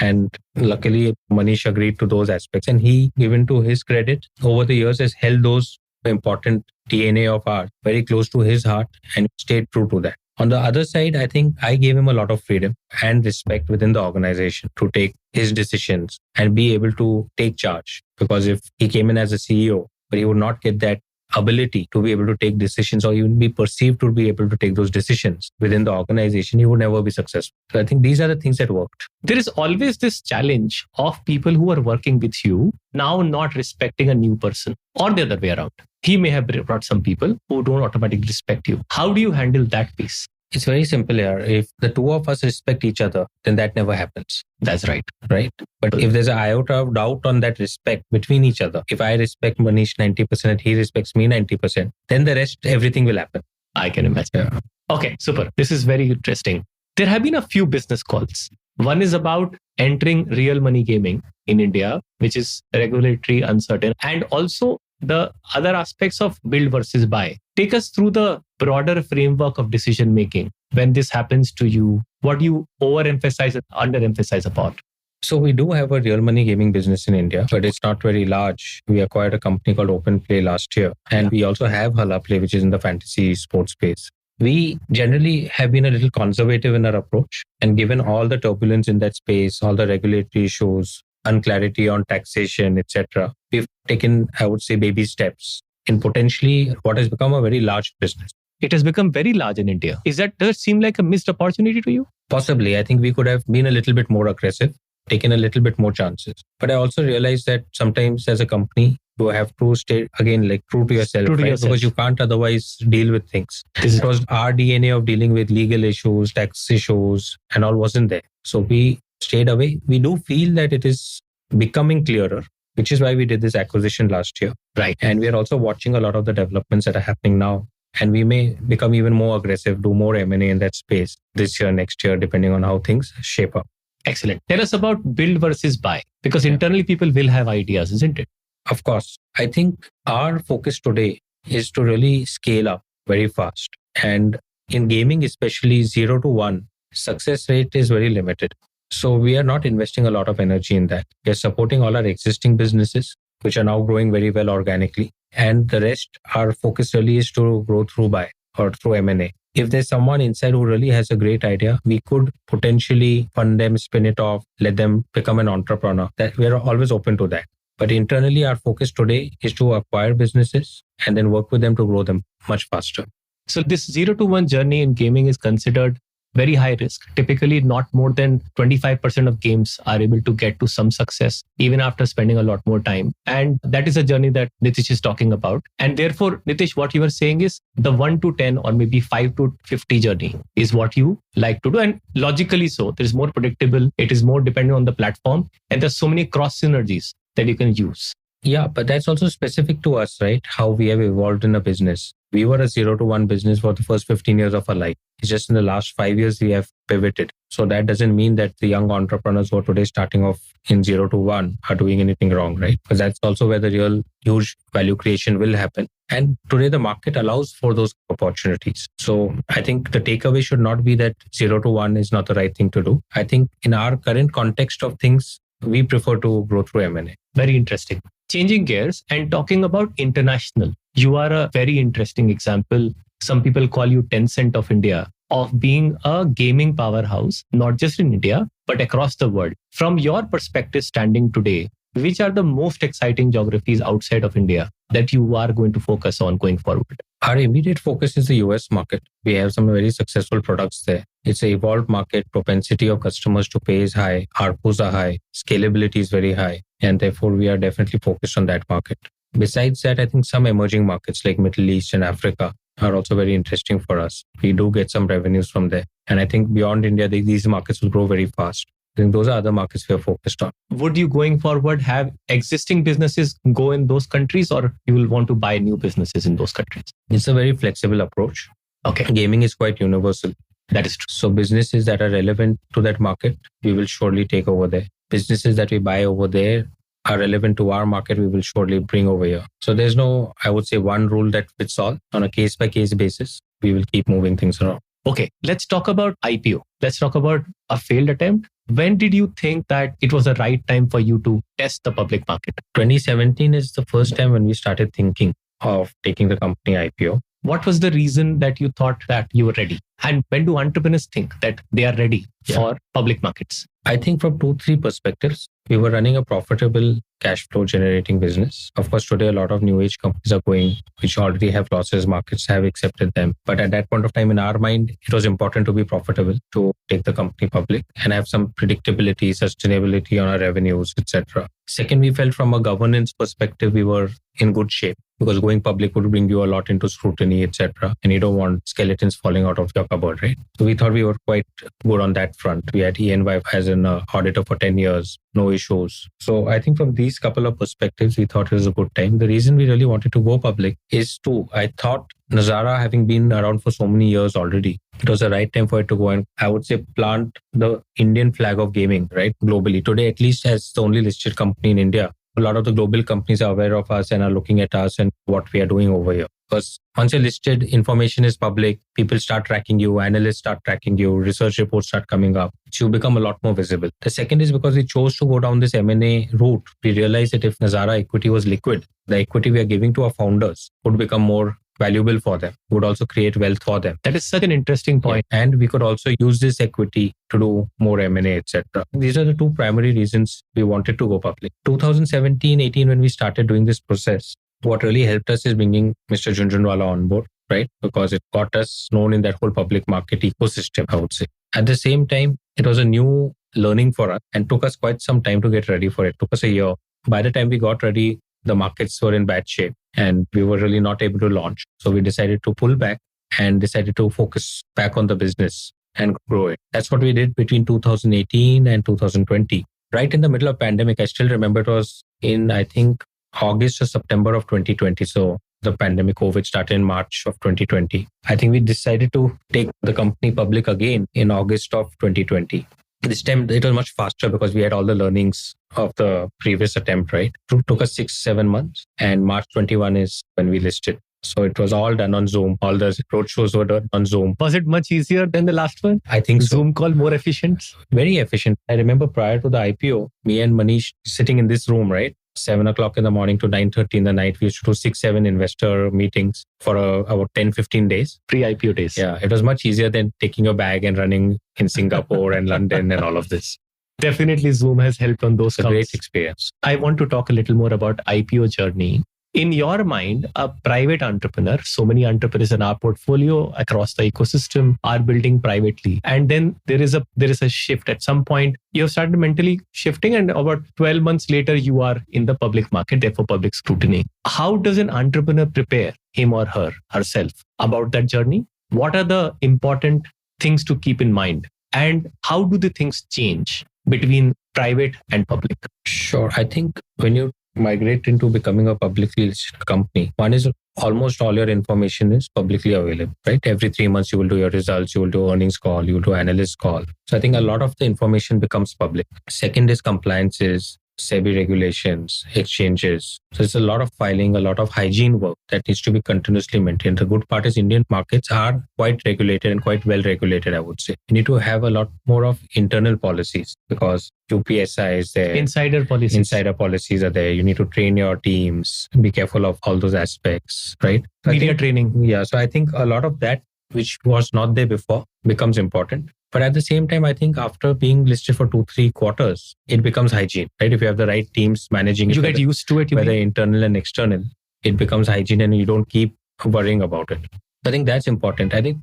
Speaker 1: And luckily, Manish agreed to those aspects. And he, given to his credit, over the years has held those important DNA of ours very close to his heart and stayed true to that. On the other side, I think I gave him a lot of freedom and respect within the organization to take his decisions and be able to take charge. Because if he came in as a CEO, but he would not get that ability to be able to take decisions or even be perceived to be able to take those decisions within the organization, he would never be successful. So I think these are the things that worked.
Speaker 3: There is always this challenge of people who are working with you now not respecting a new person, or the other way around. He may have brought some people who don't automatically respect you. How do you handle that piece?
Speaker 1: It's very simple here. If the two of us respect each other, then that never happens.
Speaker 3: That's right.
Speaker 1: Right? But if there's an iota of doubt on that respect between each other, if I respect Manish 90% and he respects me 90%, then the rest, everything will happen.
Speaker 3: I can imagine.
Speaker 1: Yeah.
Speaker 3: Okay, super. This is very interesting. There have been a few business calls. One is about entering real money gaming in India, which is regulatory uncertain, and also the other aspects of build versus buy. Take us through the broader framework of decision making. When this happens to you, what do you overemphasize and underemphasize about?
Speaker 1: So we do have a real money gaming business in India, but it's not very large. We acquired a company called Open Play last year. And we also have Hala Play, which is in the fantasy sports space. We generally have been a little conservative in our approach. And given all the turbulence in that space, all the regulatory issues, unclarity on taxation, etc., we've taken, I would say, baby steps in potentially what has become a very large business.
Speaker 3: It has become very large in India. Does it seem like a missed opportunity to you?
Speaker 1: Possibly. I think we could have been a little bit more aggressive, taken a little bit more chances. But I also realized that sometimes as a company, you have to stay, again, like true to yourself, because you can't otherwise deal with things. Because our DNA of dealing with legal issues, tax issues, and all wasn't there. So we stayed away. We do feel that it is becoming clearer, which is why we did this acquisition last year.
Speaker 3: Right.
Speaker 1: And we are also watching a lot of the developments that are happening now. And we may become even more aggressive, do more M&A in that space this year, next year, depending on how things shape up.
Speaker 3: Excellent. Tell us about build versus buy, because internally people will have ideas, isn't it?
Speaker 1: Of course. I think our focus today is to really scale up very fast. And in gaming, especially 0 to 1, success rate is very limited. So we are not investing a lot of energy in that. We are supporting all our existing businesses, which are now growing very well organically. And the rest, our focus really is to grow through buy or through M&A. If there's someone inside who really has a great idea, we could potentially fund them, spin it off, let them become an entrepreneur. That we are always open to that. But internally, our focus today is to acquire businesses and then work with them to grow them much faster.
Speaker 3: So this 0 to 1 journey in gaming is considered very high risk. Typically, not more than 25% of games are able to get to some success, even after spending a lot more time. And that is a journey that Nitish is talking about. And therefore, Nitish, what you are saying is the 1 to 10 or maybe 5 to 50 journey is what you like to do. And logically so, it is more predictable. It is more dependent on the platform. And there's so many cross synergies that you can use.
Speaker 1: Yeah, but that's also specific to us, right? How we have evolved in a business. We were a 0 to 1 business for the first 15 years of our life. It's just in the last 5 years we have pivoted. So that doesn't mean that the young entrepreneurs who are today starting off in 0 to 1 are doing anything wrong, right? Because that's also where the real huge value creation will happen. And today the market allows for those opportunities. So I think the takeaway should not be that 0 to 1 is not the right thing to do. I think in our current context of things, we prefer to grow through M&A.
Speaker 3: Very interesting. Changing gears and talking about international. You are a very interesting example. Some people call you Tencent of India, of being a gaming powerhouse, not just in India, but across the world. From your perspective standing today, which are the most exciting geographies outside of India that you are going to focus on going forward?
Speaker 1: Our immediate focus is the US market. We have some very successful products there. It's an evolved market. Propensity of customers to pay is high. ARPUs are high. Scalability is very high. And therefore, we are definitely focused on that market. Besides that, I think some emerging markets like Middle East and Africa are also very interesting for us. We do get some revenues from there. And I think beyond India, these markets will grow very fast. I think those are other markets we are focused on.
Speaker 3: Would you going forward have existing businesses go in those countries, or you will want to buy new businesses in those countries?
Speaker 1: It's a very flexible approach.
Speaker 3: Okay.
Speaker 1: Gaming is quite universal.
Speaker 3: That is true.
Speaker 1: So businesses that are relevant to that market, we will surely take over there. Businesses that we buy over there are relevant to our market, we will surely bring over here. So there's no, I would say, one rule that fits all. On a case-by-case basis, we will keep moving things around.
Speaker 3: Okay, let's talk about IPO. Let's talk about a failed attempt. When did you think that it was the right time for you to test the public market?
Speaker 1: 2017 is the first time when we started thinking of taking the company IPO.
Speaker 3: What was the reason that you thought that you were ready? And when do entrepreneurs think that they are ready for public markets?
Speaker 1: I think from 2-3 perspectives, we were running a profitable cash flow generating business. Of course, today a lot of new age companies are going, which already have losses, markets have accepted them. But at that point of time, in our mind, it was important to be profitable, to take the company public and have some predictability, sustainability on our revenues, etc. Second, we felt from a governance perspective, we were in good shape because going public would bring you a lot into scrutiny, etc. And you don't want skeletons falling out of your cupboard, right? So we thought we were quite good on that front. We had EY as an auditor for 10 years, no issues. So I think from these couple of perspectives, we thought it was a good time. The reason we really wanted to go public is I thought Nazara, having been around for so many years already, it was the right time for it to go and, I would say, plant the Indian flag of gaming, right? Globally. Today, at least as the only listed company in India, a lot of the global companies are aware of us and are looking at us and what we are doing over here. Because once you're listed, information is public, people start tracking you, analysts start tracking you, research reports start coming up. So you become a lot more visible. The second is because we chose to go down this M&A route. We realized that if Nazara equity was liquid, the equity we are giving to our founders would become more valuable for them, would also create wealth for them.
Speaker 3: That is such an interesting point.
Speaker 1: Yeah. And we could also use this equity to do more M&A, etc. These are the two primary reasons we wanted to go public. 2017-18, when we started doing this process, what really helped us is bringing Mr. Junjunwala on board, right? Because it got us known in that whole public market ecosystem, I would say. At the same time, it was a new learning for us and took us quite some time to get ready for it. It took us a year. By the time we got ready, the markets were in bad shape and we were really not able to launch. So we decided to pull back and decided to focus back on the business and grow it. That's what we did between 2018 and 2020. Right in the middle of pandemic, I still remember it was in, I think, August or September of 2020. So the pandemic COVID started in March of 2020. I think we decided to take the company public again in August of 2020. This time it was much faster because we had all the learnings of the previous attempt, right? It took us 6-7 months and March 21 is when we listed. So it was all done on Zoom. All the roadshows were done on Zoom.
Speaker 3: Was it much easier than the last one?
Speaker 1: I think so.
Speaker 3: Zoom call more efficient?
Speaker 1: Very efficient. I remember prior to the IPO, me and Manish sitting in this room, right? 7 o'clock in the morning to 9:30 in the night. We used to do 6-7 investor meetings for about 10-15 days.
Speaker 3: Pre-IPO days.
Speaker 1: Yeah, it was much easier than taking your bag and running in Singapore and London and all of this.
Speaker 3: Definitely Zoom has helped on those
Speaker 1: It's a
Speaker 3: counts.
Speaker 1: great experience.
Speaker 3: I want to talk a little more about IPO journey. In your mind, a private entrepreneur, so many entrepreneurs in our portfolio across the ecosystem are building privately. And then there is a shift. At some point, you have started mentally shifting, and about 12 months later, you are in the public market, therefore public scrutiny. How does an entrepreneur prepare him or herself about that journey? What are the important things to keep in mind? And how do the things change between private and public?
Speaker 1: Sure. I think when you migrate into becoming a publicly listed company, one is almost all your information is publicly available, right? Every 3 months, you will do your results, you will do earnings call, you will do analyst call. So I think a lot of the information becomes public. Second is compliances, SEBI regulations, exchanges. So it's a lot of filing, a lot of hygiene work that needs to be continuously maintained. The good part is Indian markets are quite regulated and quite well regulated, I would say. You need to have a lot more of internal policies because UPSI is there.
Speaker 3: Insider
Speaker 1: policies are there. You need to train your teams, be careful of all those aspects, right? So
Speaker 3: Media training.
Speaker 1: Yeah. So I think a lot of that, which was not there before, becomes important. But at the same time, I think after being listed for 2-3 quarters, it becomes hygiene, right? If you have the right teams managing it,
Speaker 3: you get used to it,
Speaker 1: whether internal and external, it becomes hygiene and you don't keep worrying about it. I think that's important. I think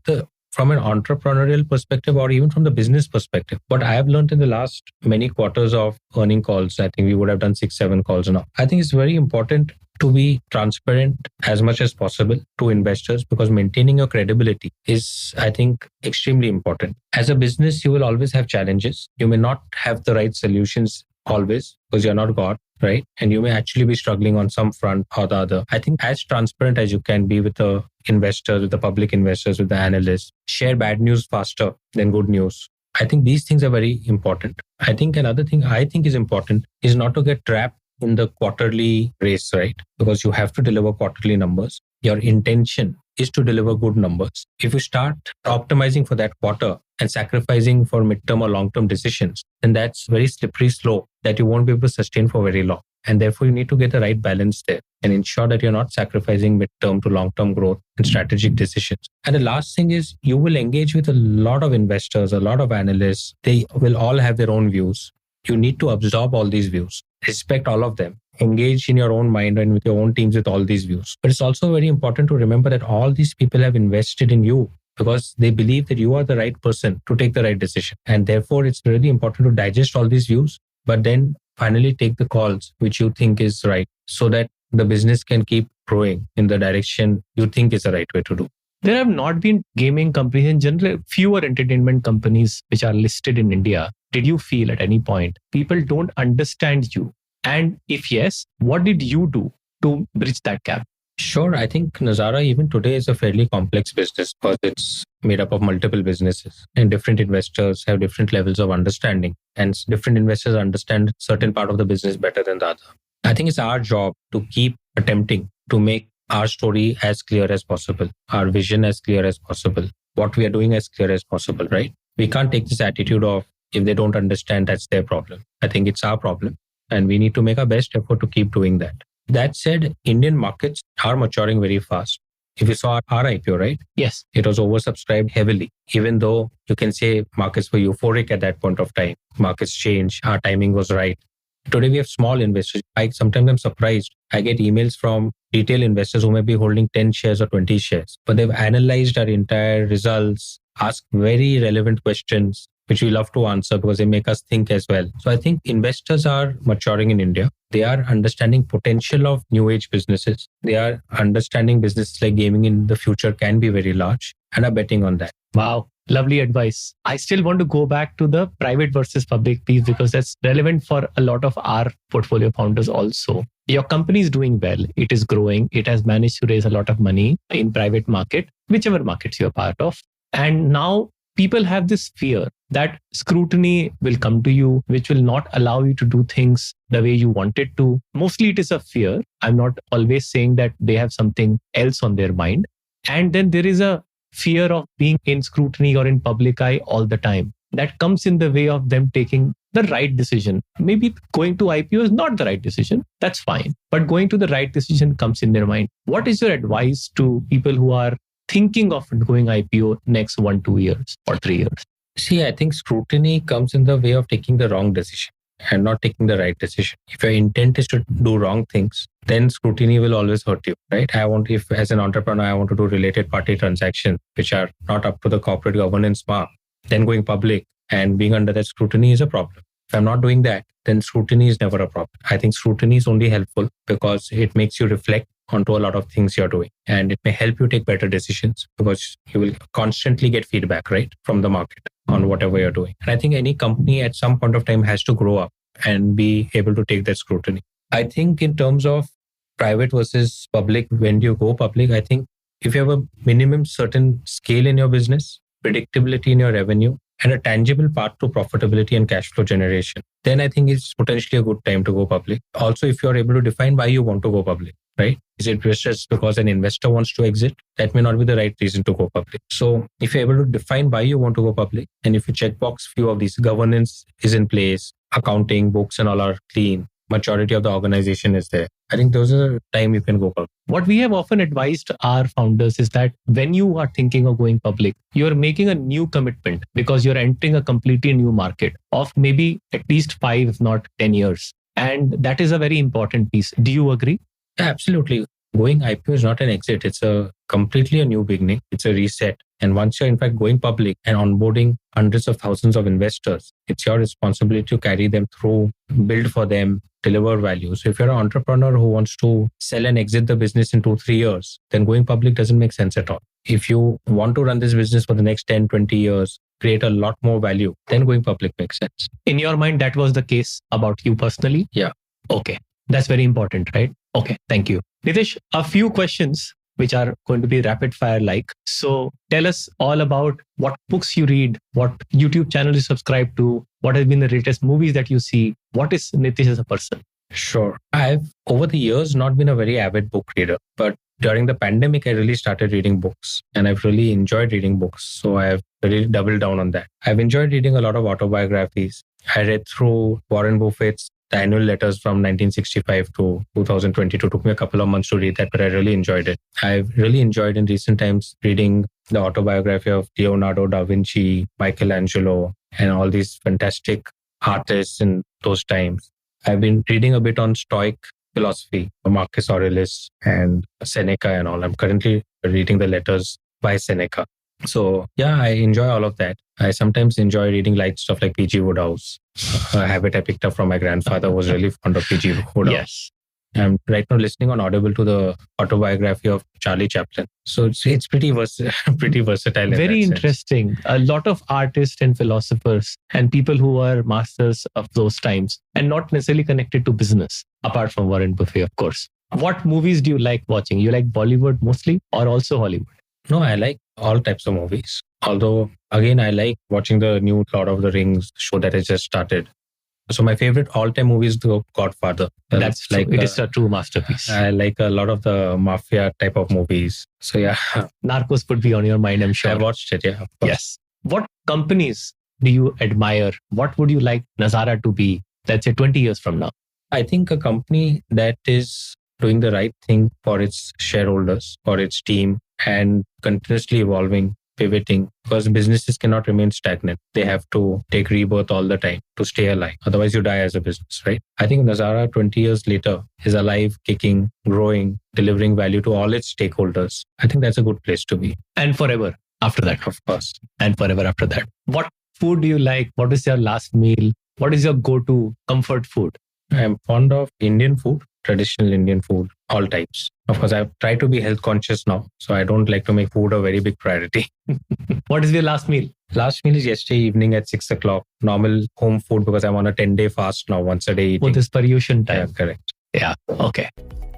Speaker 1: from an entrepreneurial perspective or even from the business perspective, what I have learned in the last many quarters of earning calls, I think we would have done 6-7 calls now. I think it's very important to be transparent as much as possible to investors because maintaining your credibility is, I think, extremely important. As a business, you will always have challenges. You may not have the right solutions always because you're not God, right? And you may actually be struggling on some front or the other. I think as transparent as you can be with the investors, with the public investors, with the analysts, share bad news faster than good news. I think these things are very important. I think another thing I think is important is not to get trapped in the quarterly race, right? Because you have to deliver quarterly numbers. Your intention is to deliver good numbers. If you start optimizing for that quarter and sacrificing for midterm or long-term decisions, then that's very slippery slope that you won't be able to sustain for very long. And therefore, you need to get the right balance there and ensure that you're not sacrificing midterm to long-term growth and strategic decisions. And the last thing is you will engage with a lot of investors, a lot of analysts. They will all have their own views. You need to absorb all these views, respect all of them, engage in your own mind and with your own teams with all these views. But it's also very important to remember that all these people have invested in you because they believe that you are the right person to take the right decision. And therefore, it's really important to digest all these views, but then finally take the calls which you think is right so that the business can keep growing in the direction you think is the right way to do.
Speaker 3: There have not been gaming companies in general, fewer entertainment companies which are listed in India. Did you feel at any point people don't understand you? And if yes, what did you do to bridge that gap?
Speaker 1: Sure. I think Nazara even today is a fairly complex business because it's made up of multiple businesses and different investors have different levels of understanding and different investors understand certain part of the business better than the other. I think it's our job to keep attempting to make our story as clear as possible, our vision as clear as possible, what we are doing as clear as possible, right? We can't take this attitude of if they don't understand, that's their problem. I think it's our problem and we need to make our best effort to keep doing that. That said, Indian markets are maturing very fast. If you saw our IPO, right?
Speaker 3: Yes.
Speaker 1: It was oversubscribed heavily, even though you can say markets were euphoric at that point of time. Markets changed. Our timing was right. Today, we have small investors. Sometimes I'm surprised. I get emails from retail investors who may be holding 10 shares or 20 shares, but they've analyzed our entire results, asked very relevant questions, which we love to answer because they make us think as well. So I think investors are maturing in India. They are understanding potential of new age businesses. They are understanding businesses like gaming in the future can be very large and are betting on that.
Speaker 3: Wow. Lovely advice. I still want to go back to the private versus public piece because that's relevant for a lot of our portfolio founders also. Your company is doing well. It is growing. It has managed to raise a lot of money in private market, whichever markets you're part of. And now people have this fear that scrutiny will come to you, which will not allow you to do things the way you want it to. Mostly it is a fear. I'm not always saying that they have something else on their mind. And then there is a fear of being in scrutiny or in public eye all the time. That comes in the way of them taking the right decision. Maybe going to IPO is not the right decision. That's fine. But going to the right decision comes in their mind. What is your advice to people who are thinking of going IPO next 1-2 years or 3 years?
Speaker 1: See, I think scrutiny comes in the way of taking the wrong decision and not taking the right decision. If your intent is to do wrong things, then scrutiny will always hurt you, right? If as an entrepreneur, I want to do related party transactions, which are not up to the corporate governance mark, then going public and being under that scrutiny is a problem. If I'm not doing that, then scrutiny is never a problem. I think scrutiny is only helpful because it makes you reflect onto a lot of things you're doing. And it may help you take better decisions because you will constantly get feedback, right, from the market on whatever you're doing. And I think any company at some point of time has to grow up and be able to take that scrutiny. I think in terms of private versus public, when you go public, I think if you have a minimum certain scale in your business, predictability in your revenue, and a tangible path to profitability and cash flow generation, then I think it's potentially a good time to go public. Also, if you're able to define why you want to go public, right? Is it just because an investor wants to exit? That may not be the right reason to go public. So if you're able to define why you want to go public, and if you checkbox few of these, governance is in place, accounting, books and all are clean, majority of the organization is there, I think those are the time you can go public.
Speaker 3: What we have often advised our founders is that when you are thinking of going public, you're making a new commitment because you're entering a completely new market of maybe at least 5, if not 10 years. And that is a very important piece. Do you agree?
Speaker 1: Yeah, absolutely. Going IPO is not an exit. It's a completely a new beginning. It's a reset. And once you're in fact going public and onboarding hundreds of thousands of investors, it's your responsibility to carry them through, build for them, deliver value. So if you're an entrepreneur who wants to sell and exit the business in 2-3 years, then going public doesn't make sense at all. If you want to run this business for the next 10-20 years, create a lot more value, then going public makes sense.
Speaker 3: In your mind, that was the case about you personally?
Speaker 1: Yeah.
Speaker 3: Okay. That's very important, right? Okay. Thank you. Nitish, a few questions which are going to be rapid fire like. So tell us all about what books you read, what YouTube channel you subscribe to, what has been the latest movies that you see. What is Nitish as a person?
Speaker 1: Sure. I've over the years not been a very avid book reader, but during the pandemic, I really started reading books and I've really enjoyed reading books. So I've really doubled down on that. I've enjoyed reading a lot of autobiographies. I read through Warren Buffett's The Annual Letters from 1965 to 2022. Took me a couple of months to read that, but I really enjoyed it. I've really enjoyed in recent times reading the autobiography of Leonardo da Vinci, Michelangelo, and all these fantastic artists in those times. I've been reading a bit on Stoic philosophy, Marcus Aurelius and Seneca and all. I'm currently reading the letters by Seneca. So yeah, I enjoy all of that. I sometimes enjoy reading light stuff like P.G. Wodehouse. A habit I picked up from my grandfather, was really fond of P.G. Wodehouse.
Speaker 3: Yes.
Speaker 1: I'm right now listening on Audible to the autobiography of Charlie Chaplin. So it's pretty versatile.
Speaker 3: Very interesting. A lot of artists and philosophers and people who are masters of those times and not necessarily connected to business, apart from Warren Buffett, of course. What movies do you like watching? You like Bollywood mostly or also Hollywood?
Speaker 1: No, I like all types of movies. Although, again, I like watching the new Lord of the Rings show that I just started. So my favorite all-time movie is The Godfather.
Speaker 3: That's like it is a true masterpiece.
Speaker 1: I like a lot of the mafia type of movies. So yeah.
Speaker 3: Narcos would be on your mind, I'm sure.
Speaker 1: I watched it, yeah. Of course.
Speaker 3: Yes. What companies do you admire? What would you like Nazara to be, let's say 20 years from now?
Speaker 1: I think a company that is doing the right thing for its shareholders, for its team, and continuously evolving, pivoting, because businesses cannot remain stagnant. They have to take rebirth all the time to stay alive. Otherwise, you die as a business, right? I think Nazara 20 years later is alive, kicking, growing, delivering value to all its stakeholders. I think that's a good place to be.
Speaker 3: And forever after that.
Speaker 1: Of course.
Speaker 3: And forever after that. What food do you like? What is your last meal? What is your go-to comfort food?
Speaker 1: I'm fond of Indian food, traditional Indian food, all types. Of course, I've tried to be health conscious now, so I don't like to make food a very big priority.
Speaker 3: What is your last meal?
Speaker 1: Last meal is yesterday evening at 6 o'clock. Normal home food because I'm on a 10-day fast now, once a day eating.
Speaker 3: Oh, this Paryushan time.
Speaker 1: Yeah, correct.
Speaker 3: Yeah, okay.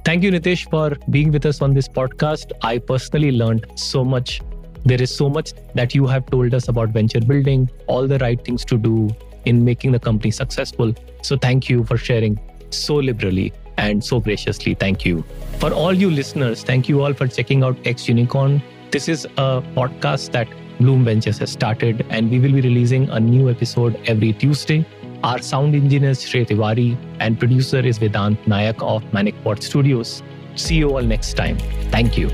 Speaker 3: Thank you, Nitish, for being with us on this podcast. I personally learned so much There is so much that you have told us about venture building, all the right things to do in making the company successful. So thank you for sharing so liberally and so graciously. Thank you. For all you listeners, thank you all for checking out X Unicorn. This is a podcast that Blume Ventures has started, and we will be releasing a new episode every Tuesday. Our sound engineer is Shrey Tiwari and producer is Vedant Nayak of Manikpot Studios. See you all next time. Thank you.